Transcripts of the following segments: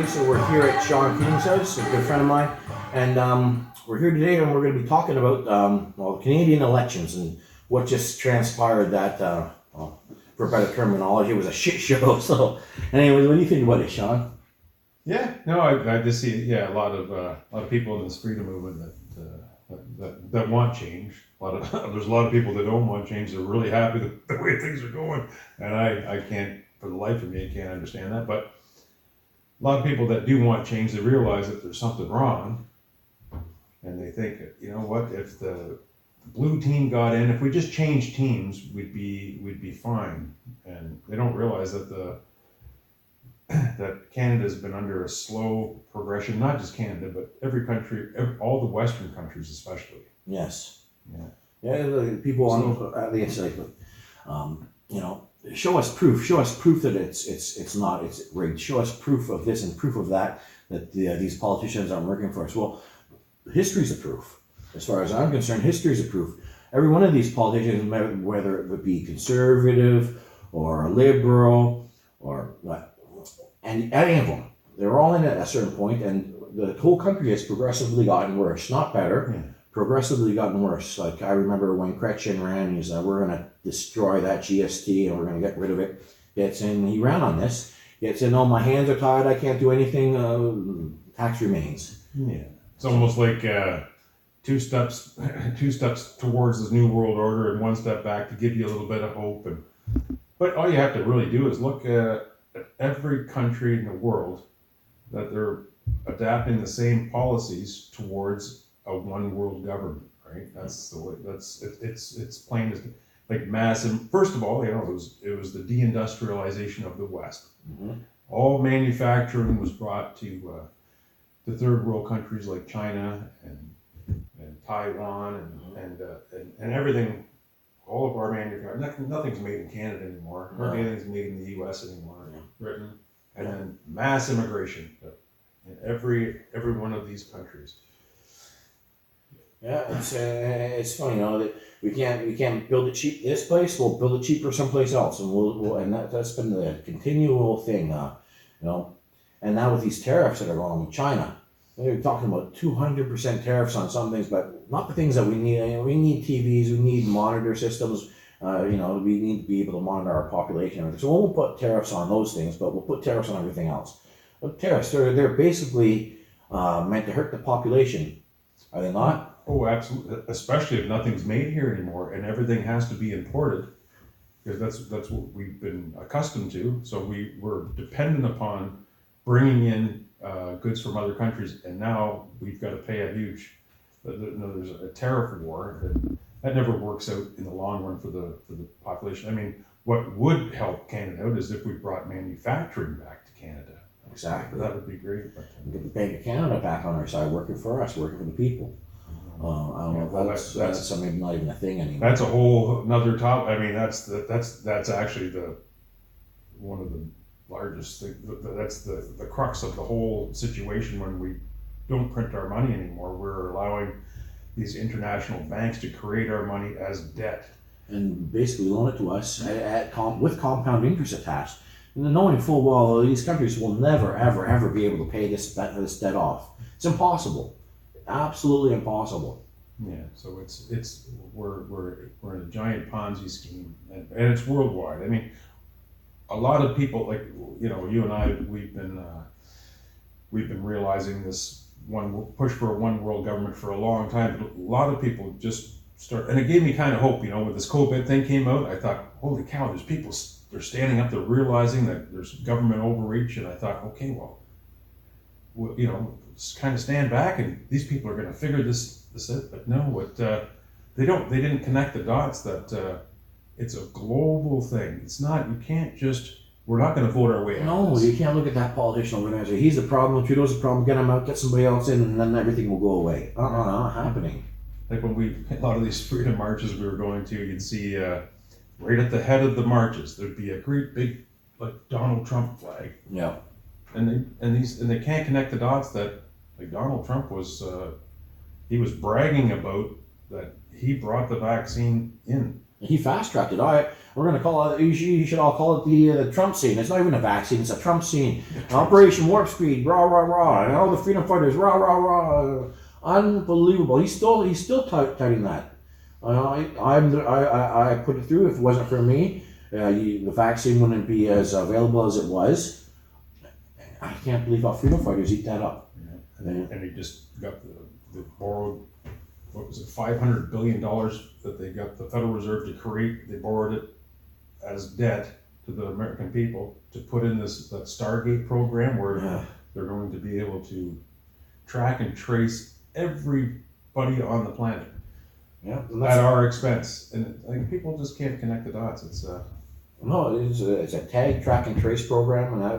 Okay, so we're here at Sean Keating's house, a good friend of mine, and we're here today and we're going to be talking about Canadian elections and what just transpired that, well, for better terminology, it was a shit show. So, anyways, what do you think about it, Sean? Yeah, no, I just see a lot of people in this freedom movement that want change. There's a lot of people that don't want change. They're really happy the way things are going, and I can't, for the life of me, I can't understand that. But a lot of people that do want change, they realize that there's something wrong, and they think, you know what, if the blue team got in, if we just changed teams, we'd be fine. And they don't realize that that Canada's been under a slow progression, not just Canada, but every country, all the Western countries especially. Yes. Yeah. Yeah, the people on the inside, you know, show us proof that it's rigged. Show us proof of this and proof of that these politicians aren't working for us. Well, history's the proof. As far as I'm concerned, history's the proof. Every one of these politicians, whether it would be conservative or liberal or what, and any of them, they're all in at a certain point, and the whole country has progressively gotten worse, not better. Yeah. Progressively gotten worse. Like I remember when Kretchen ran, he said, "We're going to destroy that GST and we're going to get rid of it." Gets in, he ran on this. Gets in, "Oh, my hands are tied. I can't do anything. Tax remains." Yeah, it's almost like two steps towards this new world order and one step back to give you a little bit of hope. But all you have to really do is look at every country in the world that they're adapting the same policies towards a one world government, right? That's the way. It's plain as like massive. First of all, you know, it was the deindustrialization of the West. Mm-hmm. All manufacturing was brought to the third world countries like China and Taiwan and everything. All of our manufacturing, nothing's made in Canada anymore. Hardly anything's made in the U.S. anymore. Britain, and then mass immigration in every one of these countries. Yeah, it's funny, you know, that we can't build it cheap this place. We'll build it cheaper someplace else, and that's been the continual thing, you know. And now with these tariffs that are going on with China, they're talking about 200% tariffs on some things, but not the things that we need. You know, we need TVs, we need monitor systems. You know, we need to be able to monitor our population. So we won't put tariffs on those things, but we'll put tariffs on everything else. But tariffs, they're basically meant to hurt the population, are they not? Oh, absolutely. Especially if nothing's made here anymore and everything has to be imported, because that's what we've been accustomed to. So we're dependent upon bringing in goods from other countries, and now we've got to pay a huge. There's a tariff war that never works out in the long run for the population. I mean, what would help Canada out is if we brought manufacturing back to Canada. Exactly. That would be great. But, get the Bank of Canada back on our side, working for us, working for the people. I don't know if that's something not even a thing anymore. That's a whole another topic. I mean, that's actually one of the largest things. That's the crux of the whole situation. When we don't print our money anymore, we're allowing these international banks to create our money as debt and basically loan it to us with compound interest attached, knowing full well these countries will never ever be able to pay this debt off. It's impossible, absolutely impossible. Yeah, so we're in a giant Ponzi scheme, and it's worldwide. I mean, a lot of people, like, you know, you and I, we've been realizing this push for a one world government for a long time. But a lot of people just start, and it gave me kind of hope, you know, when this COVID thing came out. I thought, holy cow, there's people, they're standing up, they're realizing that there's government overreach, and I thought, okay, well, you know, just kind of stand back, and these people are going to figure this out. But no, they didn't connect the dots that it's a global thing. It's not, you can't just. We're not going to vote our way out. No, you can't look at that politician over there and say, he's the problem, Trudeau's the problem, get him out, get somebody else in, and then everything will go away. Not happening. Like when a lot of these freedom marches we were going to, you'd see right at the head of the marches, there'd be a great big, like, Donald Trump flag. Yeah. And they can't connect the dots that, like, Donald Trump was, he was bragging about that he brought the vaccine in. He fast tracked it. We're going to call it. You should all call it the Trump scene. It's not even a vaccine. It's a Trump scene. Operation Warp Speed. Rah rah rah. And all the freedom fighters. Rah rah rah. Unbelievable. He's still touting that. I put it through. If it wasn't for me, the vaccine wouldn't be as available as it was. I can't believe how freedom fighters eat that up. Yeah. And he just got the borrowed, what was it, $500 billion that they got the Federal Reserve to create. They borrowed it as debt to the American people to put in that Stargate program where they're going to be able to track and trace everybody on the planet. Yeah, at our expense, and like people just can't connect the dots. No, it's a tag, track, and trace program, and I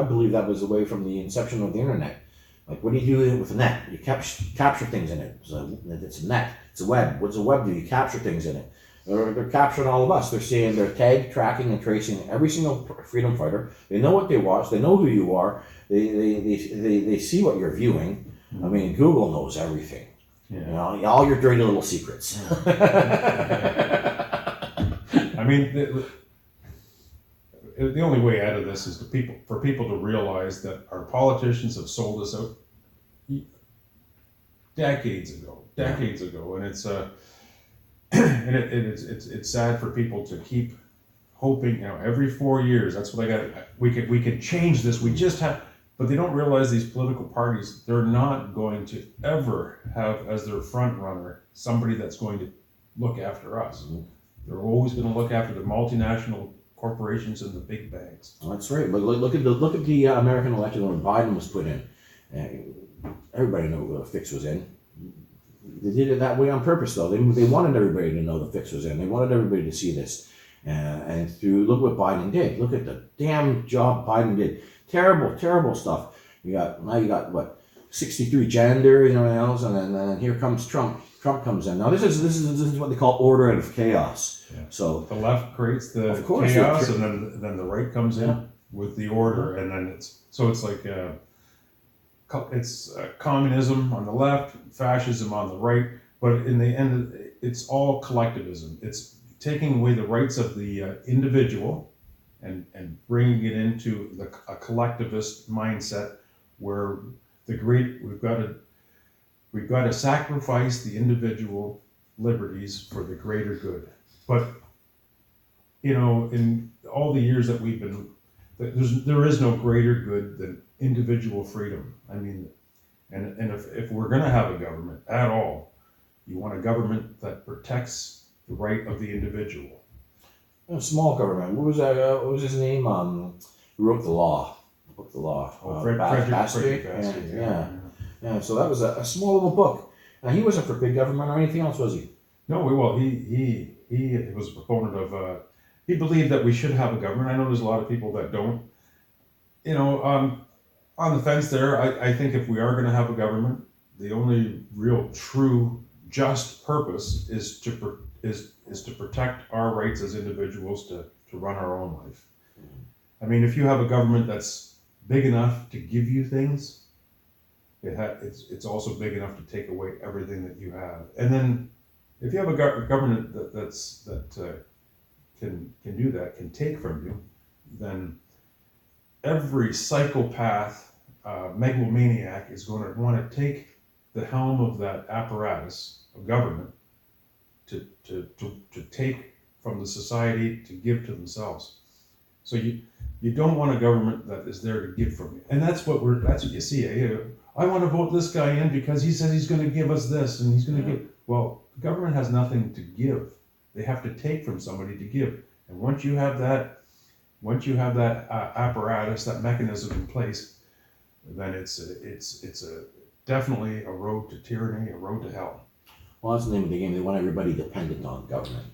believe that was the way from the inception of the internet. Like, what do you do with a net? You capture things in it. So it's a net. It's a web. What's a web do? You capture things in it. They're capturing all of us. They're tag, tracking, and tracing every single freedom fighter. They know what they watch. They know who you are. They see what you're viewing. I mean, Google knows everything. Yeah. You know, all your dirty little secrets. I mean, the only way out of this is for people to realize that our politicians have sold us out decades ago, and it's it's sad for people to keep hoping. You know, every 4 years, that's what I got. We can change this. We just have. But they don't realize these political parties, they're not going to ever have as their front runner somebody that's going to look after us. Mm-hmm. They're always going to look after the multinational corporations and the big banks. That's right. But look at the American election when Biden was put in. Everybody knew the fix was in. They did it that way on purpose, though. They wanted everybody to know the fix was in. They wanted everybody to see this. And look what Biden did. Look at the damn job Biden did. Terrible stuff. You got what, 63 genders and everything else, and then here comes Trump. Trump comes in. Now this is what they call order out of chaos. Yeah. So the left creates the chaos, and then the right comes in with the order, and then it's like communism on the left, fascism on the right, but in the end, it's all collectivism. It's taking away the rights of the individual. And bringing it into a collectivist mindset where we've got to sacrifice the individual liberties for the greater good. But you know, in all the years that we've been, there is no greater good than individual freedom. I mean, and if we're going to have a government at all, you want a government that protects the right of the individual. A small government. What was that? What was his name? Who wrote the law? The law. Frederick Bastiat. Yeah. So that was a small little book. Now he wasn't for big government or anything else, was he? No. Well, he was a proponent of. He believed that we should have a government. I know there's a lot of people that don't. You know, on the fence there. I think if we are going to have a government, the only real, true, just purpose is to protect our rights as individuals to run our own life. I mean, if you have a government that's big enough to give you things, it's also big enough to take away everything that you have. And then, if you have a government that can do that, can take from you, then every psychopath, megalomaniac is going to want to take the helm of that apparatus of government to take from the society to give to themselves. So you don't want a government that is there to give from you. And that's what you see. I want to vote this guy in because he says he's going to give us this and he's going to give. Well, the government has nothing to give. They have to take from somebody to give. And once you have that apparatus, that mechanism in place, then it's definitely a road to tyranny, a road to hell. Well, that's the name of the game. They want everybody dependent on government.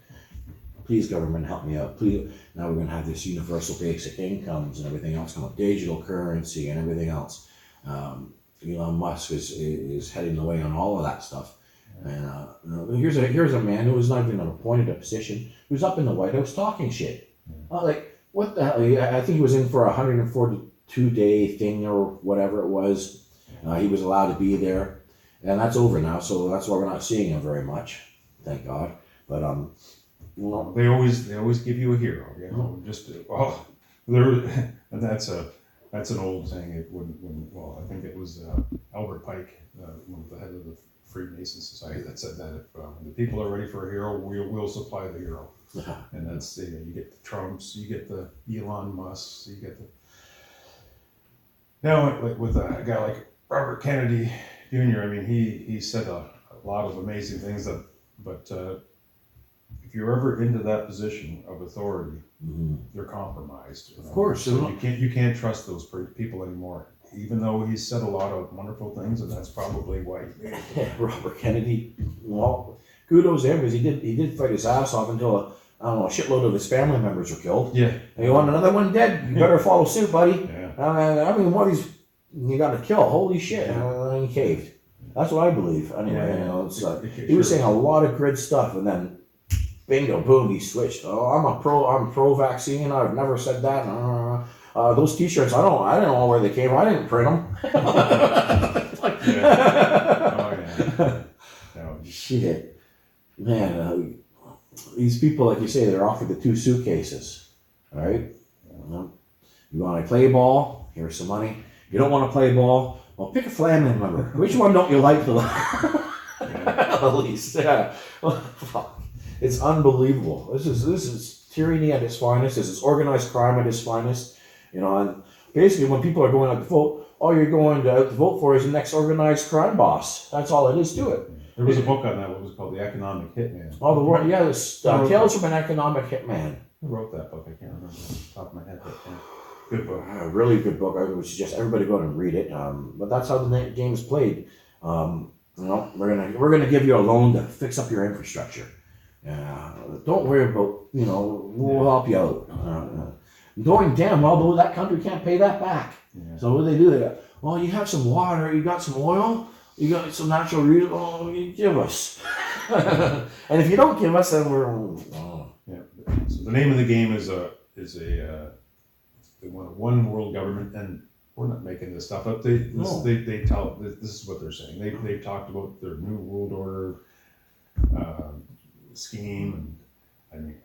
Please, government, help me out. Please. Now we're going to have this universal basic incomes and everything else come up, digital currency and everything else. Elon Musk is heading the way on all of that stuff. And here's a man who was not even appointed a position, who's up in the White House talking shit. Like, what the hell? I think he was in for a 142-day thing or whatever it was. He was allowed to be there. And that's over now, so that's why we're not seeing him very much, thank God. But Well, They always give you a hero, you know. Just there, and that's an old saying. It wouldn't. Well, I think it was Albert Pike, one of the head of the Freemason Society, that said that if the people are ready for a hero, we'll supply the hero. And that's you get the Trumps, you get the Elon Musks, you get the now like with a guy like Robert Kennedy Jr. I mean, he said a lot of amazing things but if you're ever into that position of authority, they're compromised. Of course, so you can't trust those people anymore. Even though he's said a lot of wonderful things, and that's probably why he made it. Robert Kennedy. Well, kudos to him because he did fight his ass off until a shitload of his family members were killed. Yeah. And you want another one dead? You better follow suit, buddy. Yeah. I mean, what you got to kill? Holy shit! And he caved. That's what I believe. Anyway, you know, it's he was saying a lot of good stuff, and then bingo, boom, he switched. Oh, I'm pro vaccine. I've never said that. Those T-shirts, I don't know where they came from. I didn't print them. No. Shit, man. These people, like you say, they're offered the 2 suitcases. All right. You want to play ball? Here's some money. You don't want to play ball? Well, pick a family member. Which one don't you like the at least? Yeah. Fuck. It's unbelievable. This is tyranny at its finest. This is organized crime at its finest. You know, and basically when people are going out to vote, all you're going to vote for is the next organized crime boss. That's all it is to it. There was a book on that. What was it called? The Economic Hitman. Oh, this Tales from an Economic Hitman. Who wrote that book? I can't remember off the top of my head. But, good book. Really good book. I would suggest everybody go and read it. But that's how the game is played. You know, we're gonna give you a loan to fix up your infrastructure. Don't worry about, you know, we'll help you out. Knowing damn well though that country can't pay that back. Yeah. So what do? They got, well, you have some water, you got some oil, you got some natural resources. Oh, you give us. And if you don't give us, then we're. Yeah. So the name of the game is they want one world government, and we're not making this stuff up. They tell this is what they're saying. They've talked about their new world order scheme, and I mean,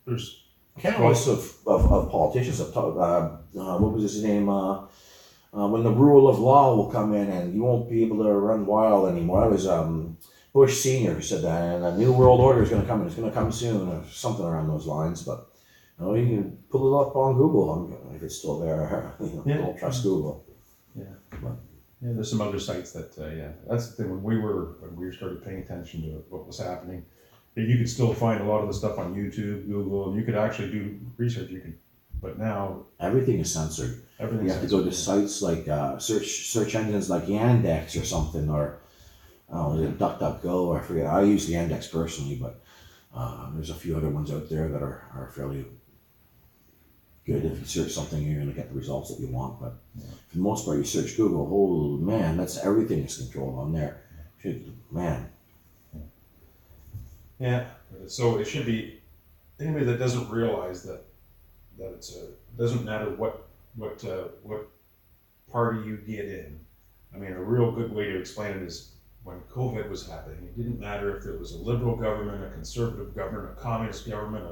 there's countless of politicians have talked. What was his name? When the rule of law will come in, and you won't be able to run wild anymore. That was Bush Senior who said that, and a new world order is going to come, and it's going to come soon, or something around those lines. But you know, you can pull it up on Google if it's still there. Don't trust Google. Yeah. But, yeah, there's some other sites that that's the thing. When we started paying attention to what was happening, you could still find a lot of the stuff on YouTube, Google, and you could actually do research. But now everything is censored. You have to go to sites like search engines like Yandex or something, or DuckDuckGo. I forget. I use Yandex personally, but there's a few other ones out there that are fairly good. If you search something, you're going to get the results that you want. But for the most part, you search Google. Oh man, that's everything is controlled on there. Man. Yeah. So it should be anybody that doesn't realize that it's doesn't matter what party you get in. I mean, a real good way to explain it is when COVID was happening. It didn't matter if it was a liberal government, a conservative government, a communist government.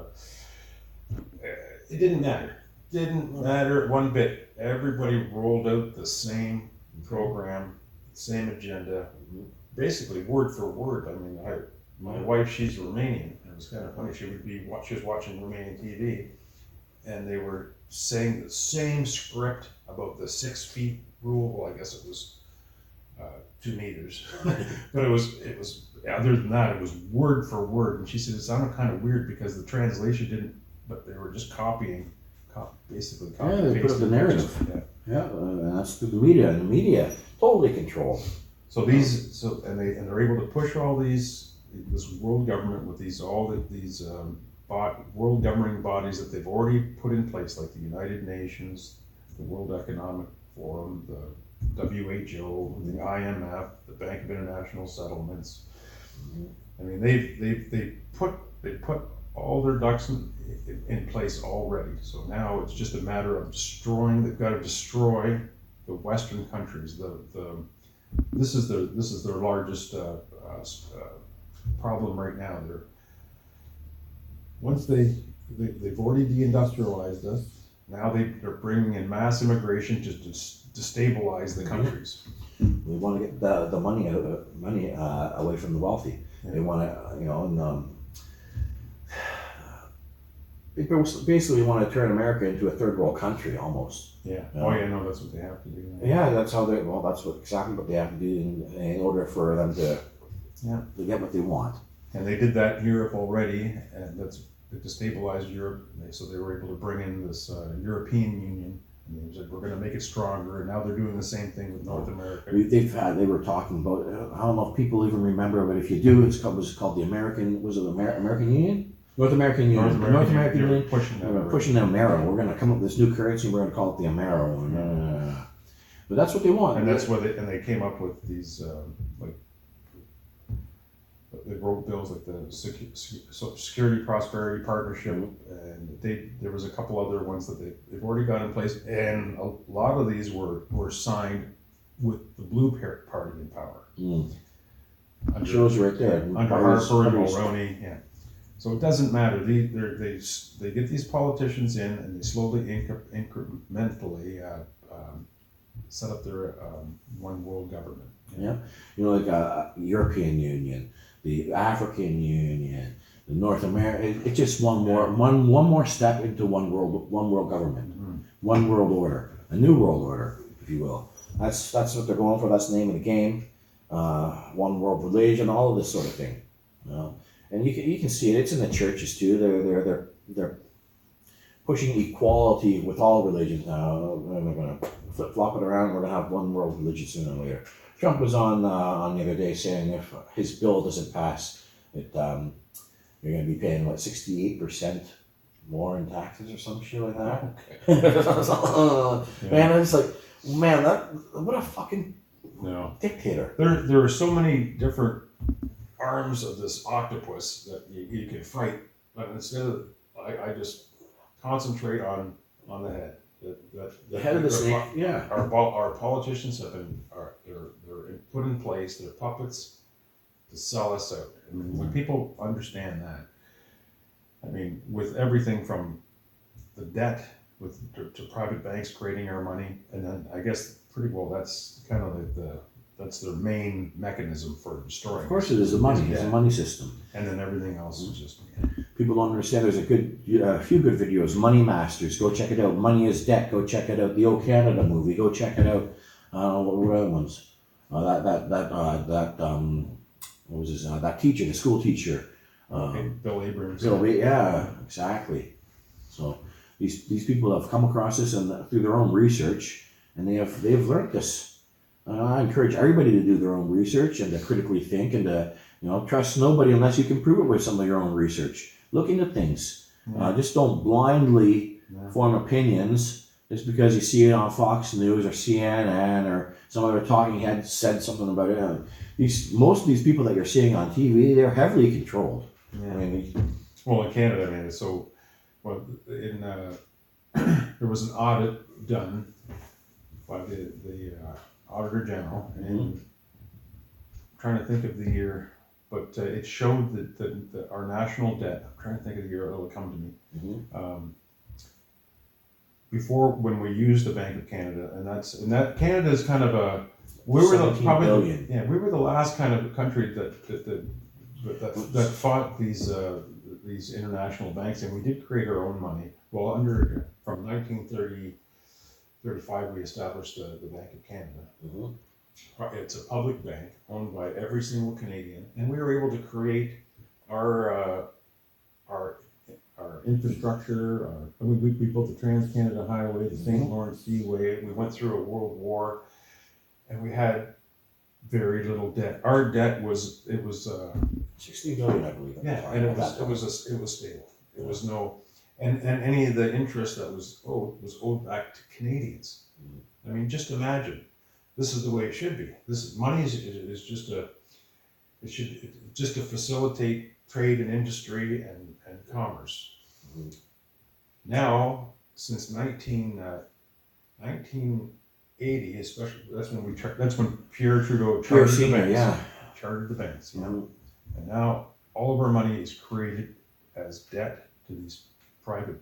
It didn't matter. Didn't matter one bit. Everybody rolled out the same program, same agenda, basically word for word. I mean, my wife, she's Romanian. It was kind of funny. She was watching Romanian TV, and they were saying the same script about the 6 feet rule. Well, I guess it was 2 meters, but it was other than that, it was word for word. And she said it sounded kind of weird because the translation didn't, but they were just basically copying. Yeah, they put up the narrative. And that's through the media, and the media totally control. So they're able to push all this world government with these world governing bodies that they've already put in place, like the United Nations, the World Economic Forum, the WHO, the IMF, the Bank of International Settlements. I mean, they put all their ducks in place already. So now it's just a matter of destroying. They've got to destroy the Western countries. This is their largest problem right now. once they've already deindustrialized us, now they're bringing in mass immigration to destabilize the countries. We want to get the money away from the wealthy. Yeah. They want to, and they basically want to turn America into a third world country almost. Yeah. Yeah. Oh yeah, no, that's what they have to do. Yeah, that's how they. Well, that's exactly what they have to do in order for them to get what they want. And they did that in Europe already, and it destabilized Europe. So they were able to bring in this European Union, and they said we're going to make it stronger. And now they're doing the same thing with North America. They were talking about. I don't know if people even remember, but if you do, was it called the American? Was it the American Union? North American Union. North American Union. Pushing the Amero. We're going to come up with this new currency. We're going to call it the Amero. But that's what they want. And that's what they came up with these they wrote bills like the Security Prosperity Partnership, and there was a couple other ones that they've already got in place, and a lot of these were signed with the Blue Party in power. Shows right there under Harper and Mulroney. Yeah. So it doesn't matter. They get these politicians in, and they slowly incrementally set up their one world government. Yeah, like European Union, the African Union, the North America. It's just one more step into one world government, one world order, a new world order, if you will. That's what they're going for. That's the name of the game. One world religion, all of this sort of thing. And you can see it. It's in the churches too. They're pushing equality with all religions now. We're going to flip flop it around. We're going to have one world religion sooner or later. Trump was on the other day saying if his bill doesn't pass, you're going to be paying 68% more in taxes or some shit like that. Okay. Man, it's like, what a fucking dictator. There are so many different arms of this octopus that you can fight, but instead of I just concentrate on the head. The head of the snake. Yeah. Our politicians they're put in place. They're puppets to sell us out. I mean, when people understand that, I mean, with everything from the debt to private banks creating our money, and then I guess pretty well that's kind of like that's their main mechanism for destroying. Of course, it is the money. It's a money system. And then everything else is just. People don't understand. There's a few good videos. Money Masters. Go check it out. Money is Debt. Go check it out. The O Canada movie. Go check it out. What were other ones? What was his? That teacher, the school teacher. Bill Abrams. Yeah, exactly. So these people have come across this and through their own research, and they've learned this. I encourage everybody to do their own research and to critically think and to trust nobody unless you can prove it with some of your own research. Look into things. Just don't blindly form opinions just because you see it on Fox News or CNN or some other talking head said something about it. Most of these people that you're seeing on TV, they're heavily controlled. Yeah. I mean, well, in Canada, man, there was an audit done by the Auditor General, and I'm trying to think of the year, but it showed that our national debt. I'm trying to think of the year; it'll come to me. Before, when we used the Bank of Canada, and that Canada is kind of we were the last kind of country that fought these international banks, and we did create our own money. Well, from 1935, we established the Bank of Canada. It's a public bank owned by every single Canadian, and we were able to create our infrastructure. We built the Trans-Canada Highway, the St. Lawrence Seaway. We went through a world war, and we had very little debt. Our debt was $60 billion, I believe. Yeah, and it was stable. It was no, and any of the interest that was owed back to Canadians. I mean, just imagine, this is the way it should be. Money is just to facilitate trade and industry and commerce. Now, since 1980, especially that's when Pierre Trudeau chartered the banks. Chartered the banks, And now all of our money is created as debt these private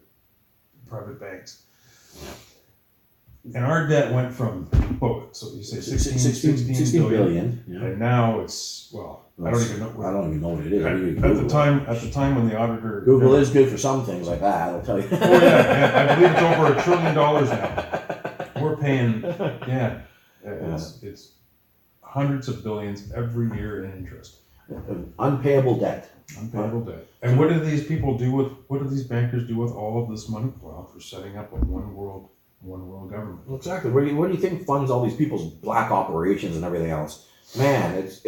banks. And our debt went from, so you say 16 billion. Yeah. And now it's, well, I don't even know. I don't even know what it is. At the time when the auditor. Google is good for some things like that, I'll tell you. Oh yeah, I believe it's over $1 trillion now. We're paying, it's hundreds of billions every year in interest. Unpayable debt. Unpayable debt. And what do these people do what do these bankers do with all of this money? Well, for setting up a one world government. Exactly. What do you think funds all these people's black operations and everything else? Man, it's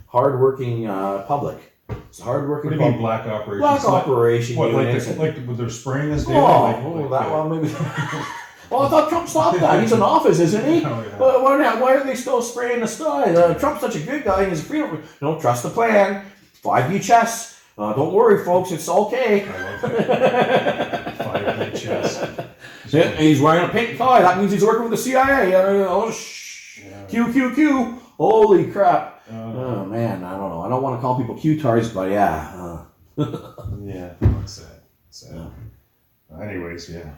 hardworking public. It's hardworking. What do you mean black operations? Black operation. What, like they're spraying this daily? That one maybe. Well, I thought Trump stopped that. He's in office, isn't he? Oh, yeah. Why are they still spraying the sky? Trump's such a good guy. He's freedom. Trust the plan. 5G chess. Don't worry, folks. It's okay. I love that. 5G chess. Yeah, he's wearing a pink tie. That means he's working with the CIA. Q. Holy crap. Oh, man. I don't know. I don't want to call people Q-tars, but yeah. Yeah, it's sad. Anyways, yeah.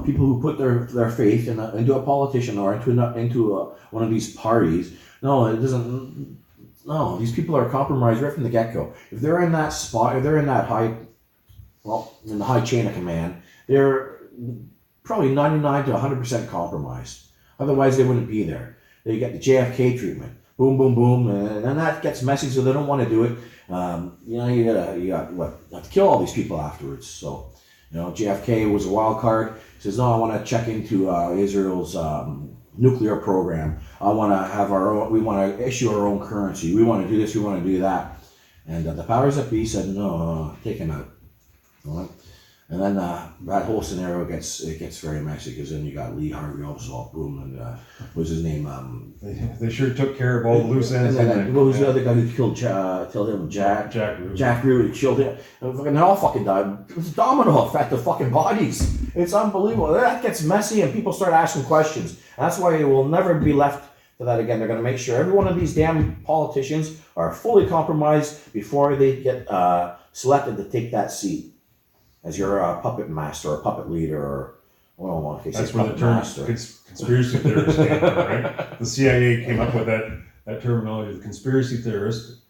People who put their faith into a politician or into one of these parties, it doesn't. No, these people are compromised right from the get-go. If they're in that spot, if they're in that in the high chain of command, they're probably 99 to 100% compromised. Otherwise, they wouldn't be there. They get the JFK treatment. Boom, boom, boom, and then that gets messy, so they don't want to do it. You have to kill all these people afterwards. So, JFK was a wild card. He says, no, I want to check into Israel's nuclear program. We want to issue our own currency. We want to do this, we want to do that. And the powers that be said, no, take him out. All right? And then that whole scenario gets very messy, because then you got Lee Harvey Oswald, boom, and what's his name? They sure took care of all the loose ends. And then what was the other guy who killed him? Jack Ruby. Jack Ruby killed him. They all fucking died. It was a domino effect of fucking bodies. It's unbelievable. That gets messy, and people start asking questions. And that's why it will never be left to that again. They're going to make sure every one of these damn politicians are fully compromised before they get selected to take that seat as your puppet master or puppet leader, or that's where the term conspiracy theorist came from, right? The CIA came up with that terminology, the conspiracy theorist.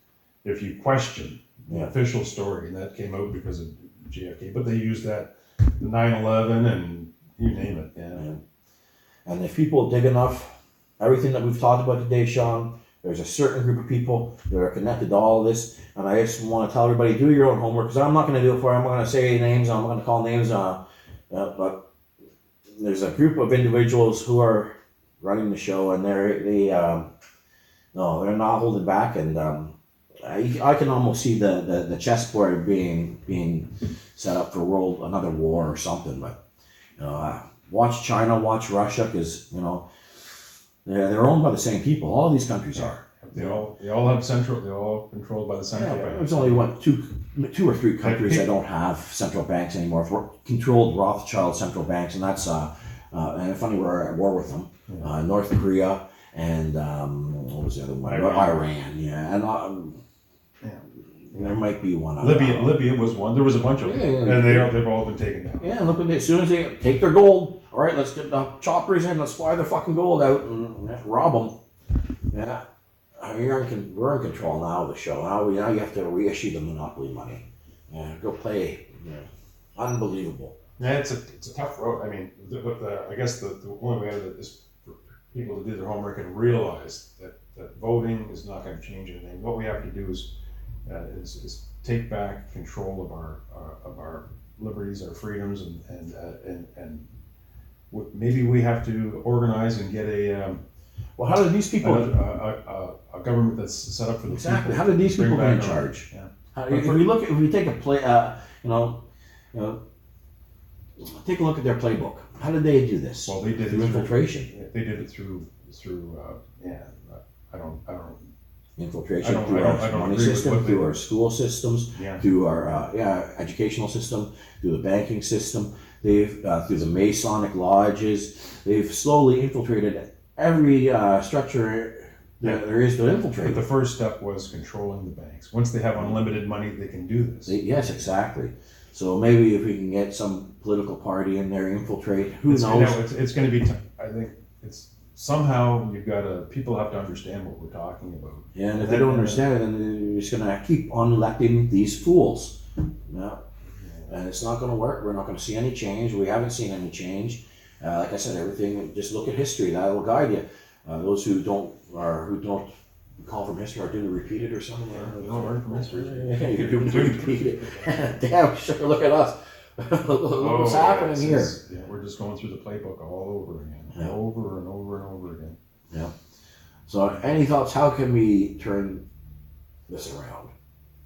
If you question the official story, and that came out because of JFK, but they used that, the 9/11, and you name it. Yeah. And if people dig enough, everything that we've talked about today, Sean, there's a certain group of people that are connected to all of this, and I just want to tell everybody, do your own homework, because I'm not going to do it for you. I'm not going to say names, I'm not going to call names, but there's a group of individuals who are running the show, and they're not holding back, and I can almost see the chessboard being set up for another war or something. But watch China, watch Russia, because they're owned by the same people. All these countries are. They all have central. They're all controlled by the central bank. There's only two or three countries that don't have central banks anymore. Controlled Rothschild central banks, and that's and funny, we're at war with them. North Korea and what was the other one? Iran. Yeah, and there might be one other. Libya was one. There was a bunch of them, and they've all been taken down. Yeah, look, as soon as they take their gold, all right, let's get the choppers in, let's fly their fucking gold out and rob them. Yeah, we're in control now of the show. Now you have to reissue the monopoly money. Yeah, go play. Yeah. Unbelievable. Yeah, it's a tough road. I mean, I guess the only way is for people to do their homework and realize that voting is not going to change anything. What we have to do is take back control of our liberties, our freedoms, and maybe we have to organize and get a how do these people a government that's set up for the people. How do these people get in charge? Yeah. If we take a play, take a look at their playbook. How did they do this? Well, they did through infiltration. They did it through I don't infiltration through our money system, through our school systems, through our educational system, through the banking system. They've through the Masonic lodges. They've slowly infiltrated every structure that there is to infiltrate. But the first step was controlling the banks. Once they have unlimited money, they can do this. Yes, exactly. So maybe if we can get some political party in there, infiltrate, who It's, knows? it's going to be. I think it's somehow you've got to. People have to understand what we're talking about. Yeah, and if they don't understand it, then they're just going to keep on electing these fools. Yeah. And it's not going to work. We're not going to see any change. We haven't seen any change. Like I said, everything. Just look at history. That will guide you. Those who don't call from history are due to repeat it or something. You don't learn from history. Yeah, you're due to repeat it. Damn, sure. Look at us. Look what's happening here. We're just going through the playbook all over again, Yeah. over and over and over again. Yeah. So, any thoughts? How can we turn this around?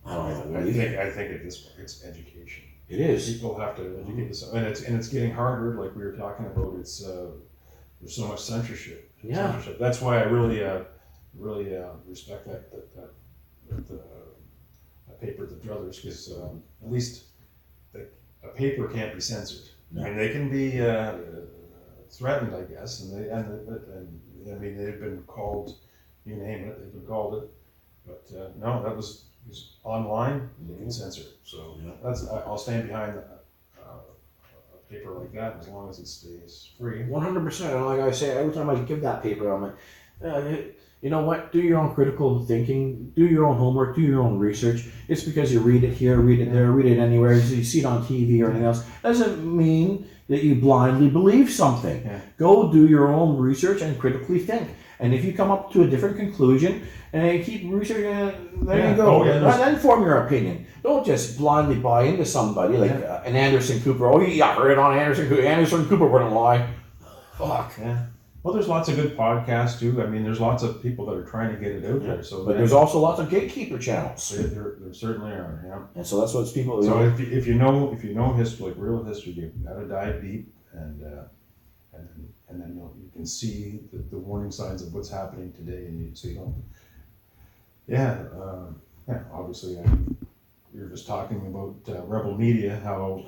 I don't know. What do you think? I think at this point it's education. It is. People have to educate themselves, and it's getting harder. Like we were talking about, it's there's so much censorship. Yeah. Censorship. That's why I really respect that paper, the Druthers, because at least a paper can't be censored. No. I mean, they can be threatened, I guess, and I mean they've been called, you name it, they've been called it, but no, that was online. They can censor it. So I'll stand behind a paper like that as long as it stays free. 100%. And like I say, every time I give that paper, I'm like, you know what? Do your own critical thinking. Do your own homework. Do your own research. It's because you read it here, read it there, read it anywhere. You see it on TV or anything else. Doesn't mean that you blindly believe something. Yeah. Go do your own research and critically think. And if you come up to a different conclusion and you keep researching, there you go. Then form your opinion. Don't just blindly buy into somebody like an Anderson Cooper. Oh, yeah, I heard it on Anderson Cooper. Anderson Cooper wouldn't lie. Fuck. Yeah. Well, there's lots of good podcasts too. I mean, there's lots of people that are trying to get it out there. So, but there's also lots of gatekeeper channels. There certainly are. Yeah. And so that's what people. So if you know history, like real history, you've got to dive deep and then you can see the warning signs of what's happening today, and so you don't. Yeah. Obviously, we were just talking about Rebel Media. How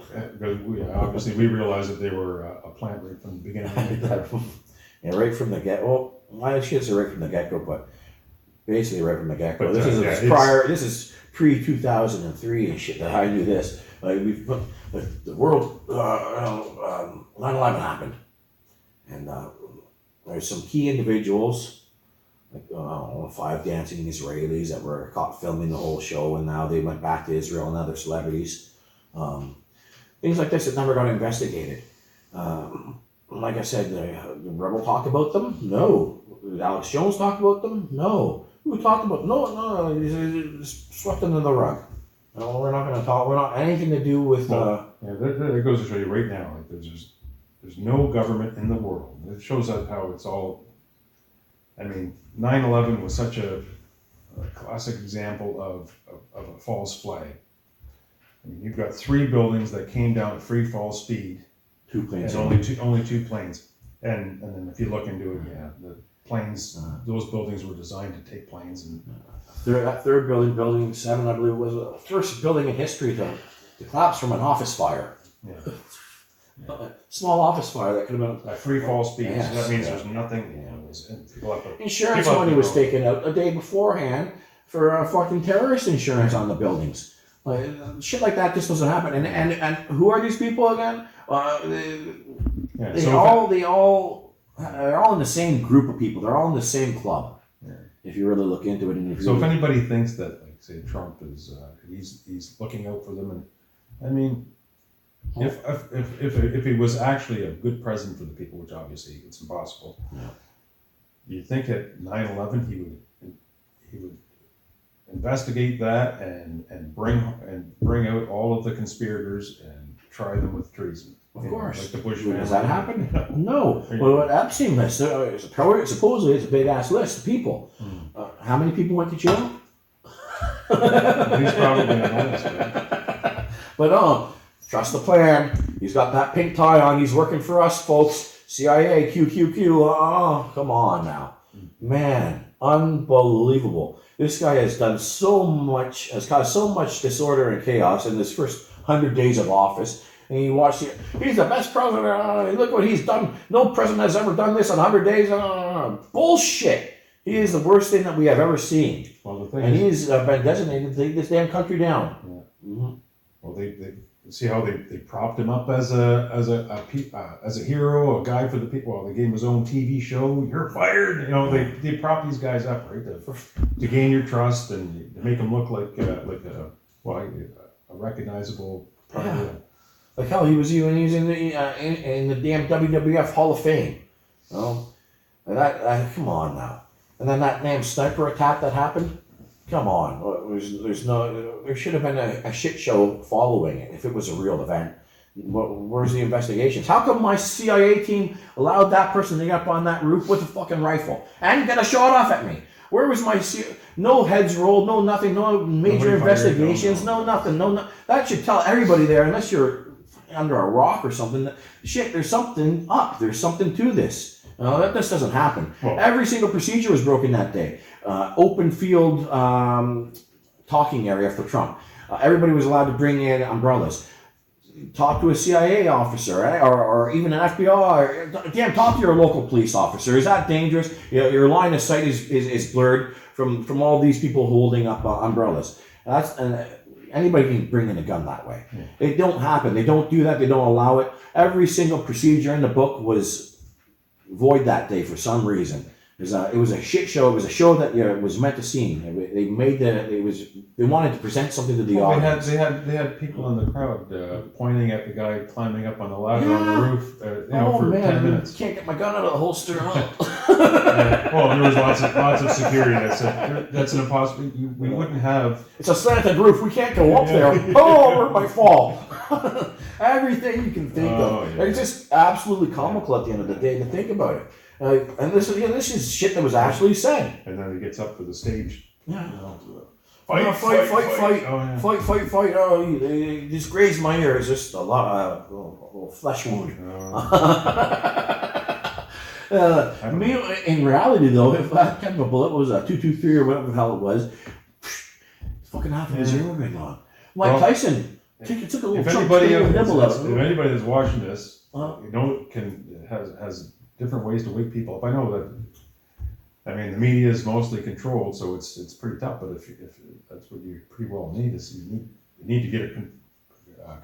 obviously we realized that they were a plant right from the beginning. Yeah, right from the get. Well, I should say right from the get go, but basically right from the get go. This is prior. This is pre 2003 and shit that I knew this. Like we put the world. 9/11 happened, and there's some key individuals, like I don't know, 5 dancing Israelis that were caught filming the whole show, and now they went back to Israel and other celebrities. Things like this that never got investigated. Like I said, the Rebel talked about them? No. Alex Jones talked about them? No. Who talked about them? No, it's swept under the rug. No, we're not going to talk. We're not anything to do with. That goes to show you right now. Like there's no government in the world. It shows us how it's all. I mean, 9/11 was such a classic example of a false flag. I mean, you've got 3 buildings that came down at free fall speed. 2 planes. And only 2 planes. And then if you look into it, the planes, those buildings were designed to take planes. And that third building 7, I believe, was the first building in history to collapse from an office fire. Yeah. A small office fire that could have been at free fall speed. Yes, so that means there's nothing. Insurance money was taken out a day beforehand for fucking terrorist insurance on the buildings. Like, shit like that just doesn't happen. And who are these people again? They're all in the same group of people. They're all in the same club. Yeah. If you really look into it, and if anybody thinks that, like, say, Trump is he's looking out for them, and I mean, if he was actually a good president for the people, which obviously it's impossible, you think at 9/11 he would investigate that and bring out all of the conspirators and try them with treason. Of course. Like the Bush family. Does that happen? No. Well, what Epstein list, supposedly it's a big ass list of people. How many people went to jail? He's probably an honest man. But trust the plan. He's got that pink tie on. He's working for us, folks. CIA, QQQ. Come on now. Man, unbelievable. This guy has done so much, has caused so much disorder and chaos in his first 100 days of office. And you watch it, he's the best president. Look what he's done. No president has ever done this in 100 days. Bullshit. He is the worst thing that we have ever seen. Well, the thing and he's been designated to take this damn country down. Yeah. Mm-hmm. Well, see how they propped him up as a hero, a guy for the people. Well, they gave him his own TV show. You're fired. You know, they prop these guys up, right, to gain your trust and to make them look like a recognizable part of it. Like hell, he's in the damn WWF Hall of Fame. You know? And that come on now. And then that damn sniper attack that happened. Come on, there should have been a shit show following it if it was a real event. Where's the investigations? How come my CIA team allowed that person to get up on that roof with a fucking rifle and get a shot off at me? Where was my no heads rolled, no nothing, no major investigations, no nothing, that should tell everybody there, unless you're under a rock or something, that shit, there's something up, there's something to this. This doesn't happen. Well, every single procedure was broken that day. Open field talking area for Trump. Everybody was allowed to bring in umbrellas. Talk to a CIA officer, or even an FBI. Damn, talk to your local police officer. Is that dangerous? Your line of sight is blurred from all these people holding up umbrellas. Anybody can bring in a gun that way. Yeah. It don't happen. They don't do that. They don't allow it. Every single procedure in the book was void that day for some reason. It was a shit show. It was a show that was meant to seem. They wanted to present something to the audience. They had people in the crowd pointing at the guy climbing up on the ladder on the roof. For 10 minutes. Can't get my gun out of the holster. Well, there was lots of security that said that's an impossibility. We wouldn't have. It's a slanted roof. We can't go up there. Oh, we might fall. Everything you can think of. Yeah. It's just absolutely comical at the end of the day to think about it. And this is shit that was actually said. And then he gets up to the stage. Yeah. Fight. Oh, he just grazed my ear. It's just a little flesh wound. In reality, though, if that kind of a bullet was a 223 or whatever the hell it was, fucking half of his ear would have been gone. Mike Tyson took a little chunk of nibble out. If anybody that's watching this, has different ways to wake people up. I know that. I mean, the media is mostly controlled, so it's pretty tough. But if that's what you pretty well need, is you need to get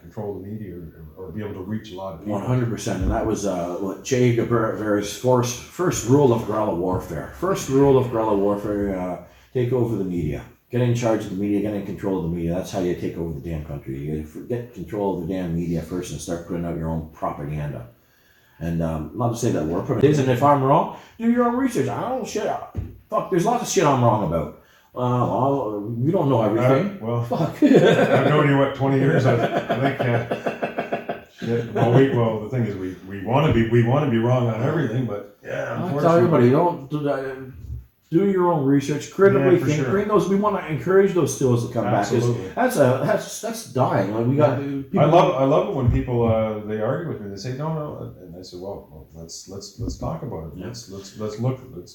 control the media or be able to reach a lot of people. 100%, and that was what Che Guevara's first rule of guerrilla warfare. First rule of guerrilla warfare: take over the media. Get in charge of the media. Get in control of the media. That's how you take over the damn country. You get control of the damn media first, and start putting out your own propaganda. And not to say that we're putting it is, and if I'm wrong, do your own research. I don't shit. Fuck, there's lots of shit I'm wrong about. We don't know everything. Fuck. I've known you 20 years. I think. Shit. Well, the thing is, we want to be wrong on everything, but I tell everybody, don't do your own research, critically think. Sure. Bring those. We want to encourage those skills to come Absolutely. back. That's dying. Like we got. I love it when people they argue with me. They say no, and I say, well, let's talk about it. Yeah. Let's look. Let's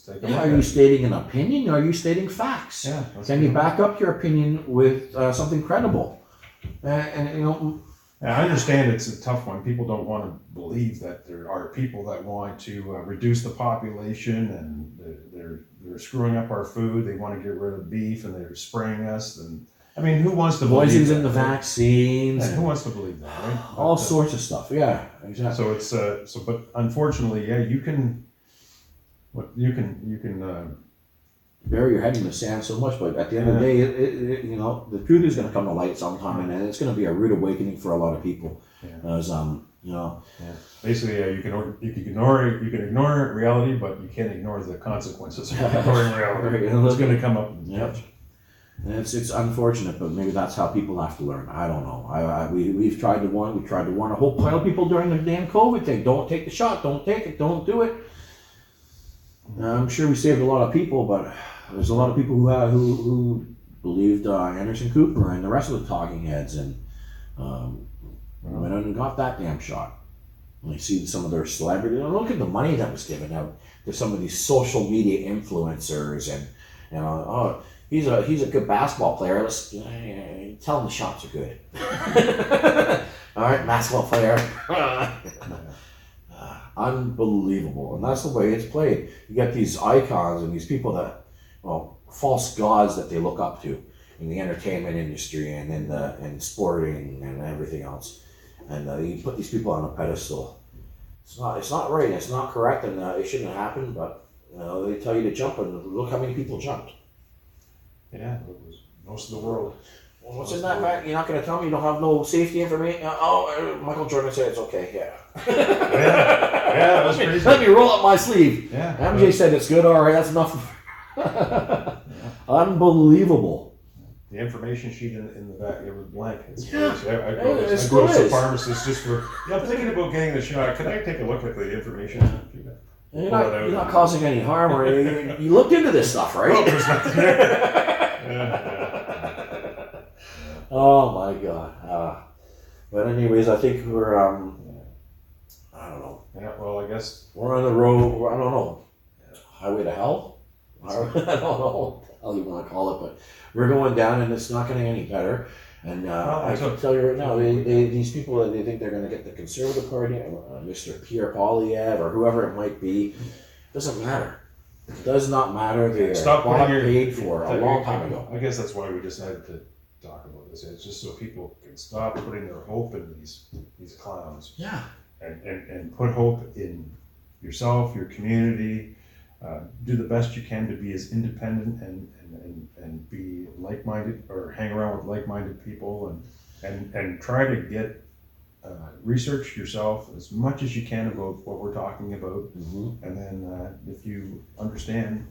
take a look. Are you stating an opinion? Or are you stating facts? Yeah. Can you back up your opinion with something credible? And you know. I understand it's a tough one. People don't want to believe that there are people that want to reduce the population, and they're screwing up our food. They want to get rid of beef, and they're spraying us. And I mean, who wants to believe poisons in the vaccines? Who wants to believe that? Right? All sorts of stuff. Yeah, exactly. So it's but unfortunately, you can bury your head in the sand so much, but at the end of the day, the truth is going to come to light sometime, and it's going to be a rude awakening for a lot of people. Yeah. As basically, you can ignore reality, but you can't ignore the consequences of ignoring reality. It's going to come up. Yep. And it's unfortunate, but maybe that's how people have to learn. I don't know. We've tried to warn. We tried to warn a whole pile of people during the damn COVID thing. Don't take the shot. Don't take it. Don't do it. I'm sure we saved a lot of people, but there's a lot of people who believed Anderson Cooper and the rest of the talking heads, and went out and got that damn shot. And you see some of their celebrities. Look at the money that was given out to some of these social media influencers, and he's a good basketball player. Let's tell him the shots are good. All right, basketball player. Unbelievable, and that's the way it's played. You got these icons and these people that, false gods that they look up to in the entertainment industry and in sporting and everything else. and you put these people on a pedestal. It's not right. It's not correct, and it shouldn't happen. But they tell you to jump, and look how many people jumped. Yeah, it was most of the world. Well, what's in that fact? You're not going to tell me you don't have no safety information? Michael Jordan said it's okay. Yeah. Yeah, that was crazy. Let me roll up my sleeve. Yeah. MJ said it's good. All right, that's enough. Unbelievable. The information sheet in the back, it was blank. It's Yeah. crazy. I go to the pharmacist just for, I'm thinking about getting the shot. Can I take a look at the information? You're not causing any harm, or you looked into this stuff, right? Well, there's nothing there. Yeah. Oh my God. But anyways, I think we're I don't know. Yeah, well, I guess We're on the road. I don't know. Highway to hell. I don't know what the hell you want to call it, but we're going down, and it's not getting any better. And I can tell you right now, these people, they think they're going to get the Conservative Party, Mr. Pierre Poilievre, or whoever it might be. Doesn't matter. It does not matter. They're paid for a long time ago. I guess that's why we decided to talk about this. It's just so people can stop putting their hope in these clowns. Yeah. And put hope in yourself, your community. Do the best you can to be as independent and be like-minded, or hang around with like-minded people, and try to get research yourself as much as you can about what we're talking about. Mm-hmm. And then if you understand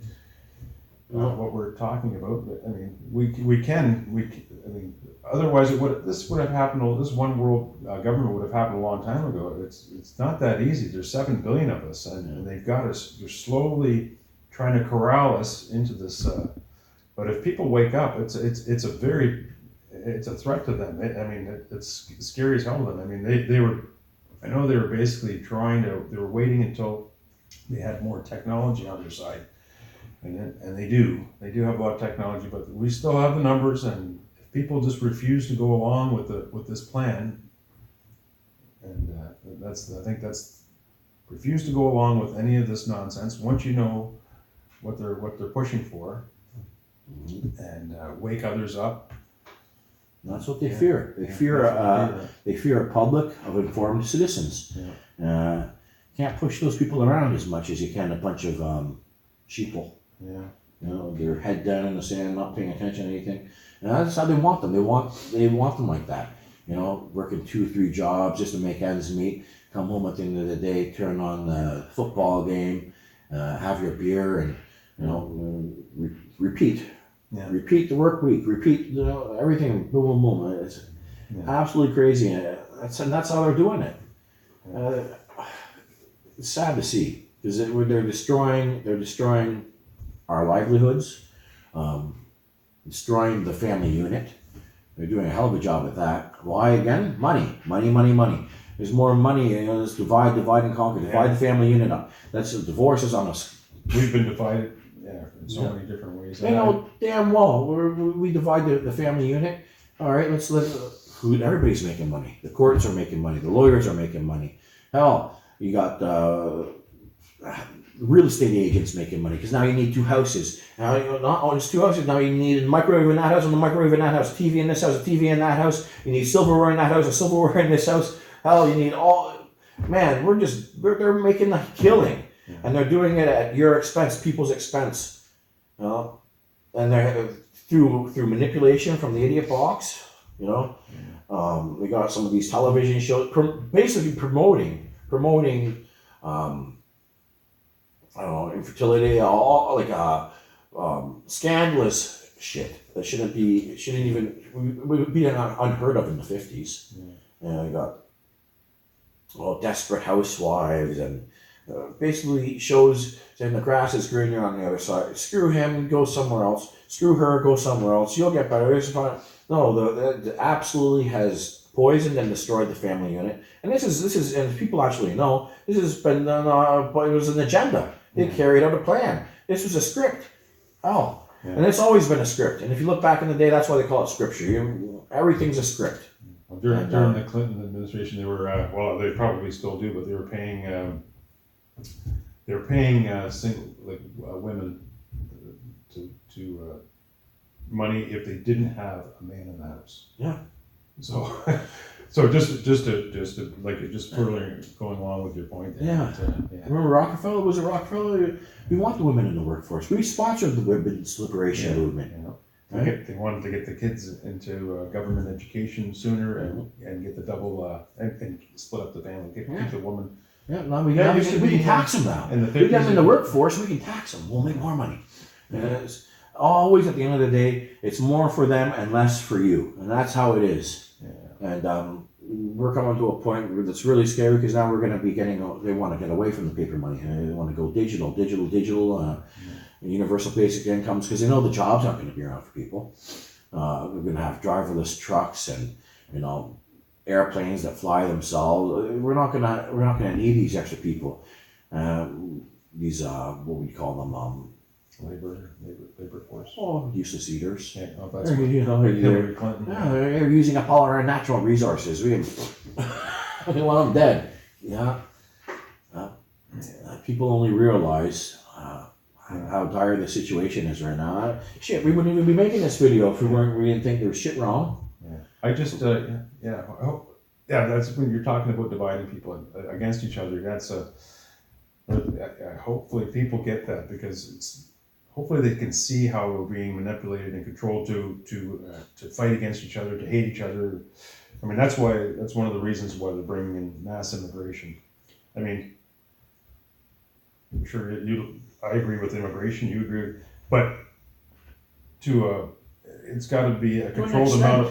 what we're talking about, I mean, otherwise this would have happened. This one world government would have happened a long time ago. It's not that easy. There's 7 billion of us, and they've got us. They're slowly trying to corral us into this. But if people wake up, it's a threat to them. It's scary as hell to them. I mean, they were basically they were waiting until they had more technology on their side. And they do have a lot of technology, but we still have the numbers, and if people just refuse to go along with this plan, and I think that's refuse to go along with any of this nonsense. Once you know what they're pushing for, and wake others up. That's what they fear. They fear a public of informed citizens. Yeah. Can't push those people around as much as you can a bunch of sheeple. Yeah. Their head down in the sand, not paying attention to anything. And that's how they want them. They want them like that. Working 2-3 jobs just to make ends meet. Come home at the end of the day, turn on the football game, have your beer, and repeat. Yeah. Repeat the work week. Repeat everything. Boom, boom, boom. It's absolutely crazy, and that's how they're doing it. It's sad to see, because they're destroying our livelihoods, destroying the family unit. They're doing a hell of a job at that. Why again? Money. There's more money. Let's divide and conquer. Divide the family unit up. That's divorces on us. We've been divided, in so many different ways. Damn well. We divide the family unit. All right, let's everybody's making money. The courts are making money. The lawyers are making money. Hell, you got real estate agents making money, because now you need 2 houses. Now not only just 2 houses. Now you need a microwave in that house, and a microwave in that house. TV in this house, a TV in that house. You need silverware in that house, a silverware in this house. Hell, you need all. Man, they're making a killing, and they're doing it at your expense, people's expense. And they're through manipulation from the idiot box. We got some of these television shows basically promoting. I don't know, infertility, all scandalous shit that shouldn't even would be unheard of in the 50s. And I got desperate housewives, and basically shows saying the grass is greener on the other side. Screw him, go somewhere else. Screw her, go somewhere else. You'll get better. No, the absolutely has poisoned and destroyed the family unit. And this is, and people actually know, this has been but it was an agenda. They carried out a plan. This was a script. And it's always been a script. And if you look back in the day, that's why they call it scripture. Everything's a script. Well, during the Clinton administration, they were they probably still do, but they were paying single women to money if they didn't have a man in the house. Yeah. So, so just like just further going along with your point. There, Yeah. yeah. Remember Rockefeller? Was it Rockefeller? We want the women in the workforce. We sponsored the women's liberation movement. You know, Right? they wanted to get the kids into government education sooner and get the double and split up the family, keep the woman. Yeah, Yeah, it used to we be, can tax them now. in the We get them 50s in the workforce, we can tax them. We'll make more money. And it's always, at the end of the day, it's more for them and less for you. And that's how it is. Yeah. And we're coming to a point where it's really scary because now we're going to be they want to get away from the paper money. They want to go digital. Universal basic incomes, because they know the jobs aren't going to be around for people. We're going to have driverless trucks and, airplanes that fly themselves. We're not going to need these extra people. These what we call them, labor force. useless eaters. Yeah, oh, that's They're, what Hillary Clinton. they're using up all our natural resources. We want them dead. Yeah. People only realize how dire the situation is right now. Shit, we wouldn't even be making this video if we didn't think there was shit wrong. Yeah. I just that's when you're talking about dividing people against each other. That's hopefully people get that, because hopefully they can see how we're being manipulated and controlled to fight against each other, to hate each other. I mean, that's one of the reasons why they're bringing in mass immigration. I mean, I'm sure I agree with immigration, you agree, but it's got to be a controlled amount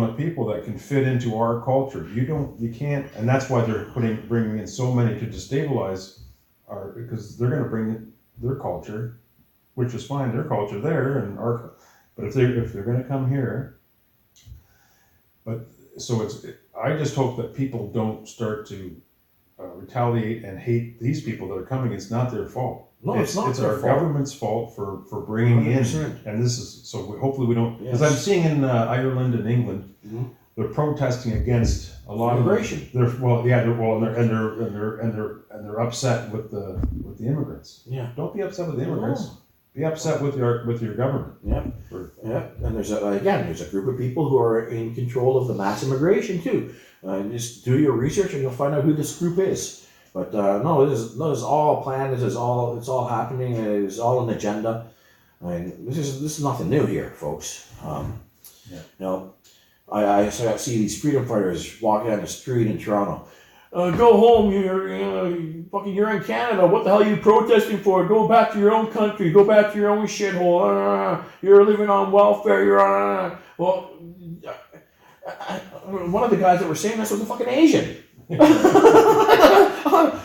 of people that can fit into our culture. You can't, and that's why they're bringing in so many to destabilize because they're going to bring in their culture, which is fine, their culture there and our, but if they're going to come here, I just hope that people don't start to retaliate and hate these people that are coming. It's not their fault. No, it's not their our fault. Government's fault for bringing 100%. in, and this is hopefully we don't. Because Yes. I'm seeing in Ireland and England, they're protesting against a lot Immigration. They're upset with the immigrants. Yeah. Don't be upset with the immigrants. Be upset with your government. Yeah. Yeah. And there's a group of people who are in control of the mass immigration too. Just do your research and you'll find out who this group is. But no, this is all planned. It's all happening. It is all an agenda. I mean, this is nothing new here, folks. I see these freedom fighters walking down the street in Toronto. Go home, you're in Canada. What the hell are you protesting for? Go back to your own country. Go back to your own shithole. You're living on welfare. You're on. One of the guys that were saying this was a fucking Asian. What the fuck?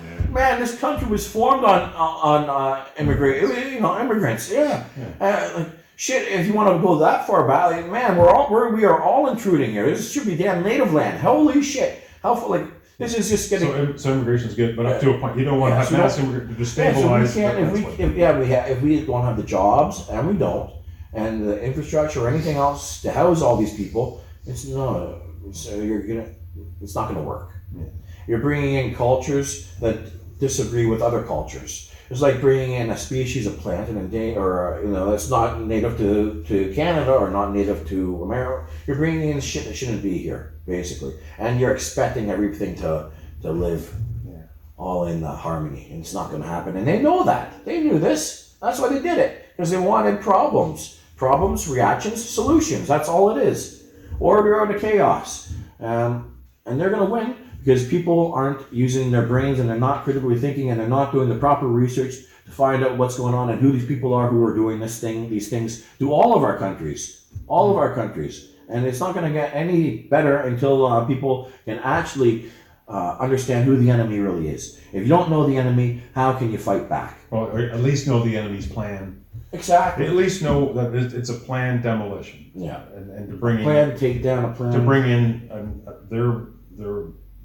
Yeah. Man, this country was formed on immigrants. Yeah. Shit, if you want to go that far back, man, we are all intruding here. This should be damn native land. Holy shit! This is just getting. So immigration's good, but up to a point, you don't want to have mass immigration to destabilize. If we don't have the jobs, and we don't, and the infrastructure or anything else to house all these people, it's not gonna work. Yeah. You're bringing in cultures that disagree with other cultures. It's like bringing in a species of plant that's not native to Canada or not native to America. You're bringing in shit that shouldn't be here, basically, and you're expecting everything to live all in harmony, and it's not going to happen. And they know that. They knew this. That's why they did it, because they wanted problems, reactions, solutions. That's all it is. Order out of chaos, and they're going to win. Because people aren't using their brains and they're not critically thinking and they're not doing the proper research to find out what's going on and who these people are who are doing these things to all of our countries. And it's not going to get any better until people can actually understand who the enemy really is. If you don't know the enemy, how can you fight back? Well, or at least know the enemy's plan. Exactly. At least know that it's a planned demolition. Yeah. And to bring to take down a plan. To bring in their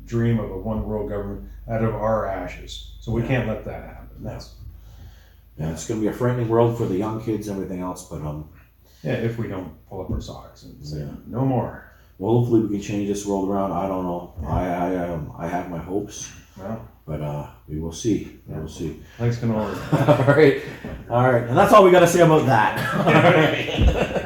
dream of a one world government out of our ashes. So we can't let that happen. It's going to be a frightening world for the young kids and everything else, but if we don't pull up our socks and say no more. Well, hopefully we can change this world around. I don't know. I have my hopes. Well, but we will see. We'll see. Thanks, Canola. All right. And that's all we got to say about that. All right.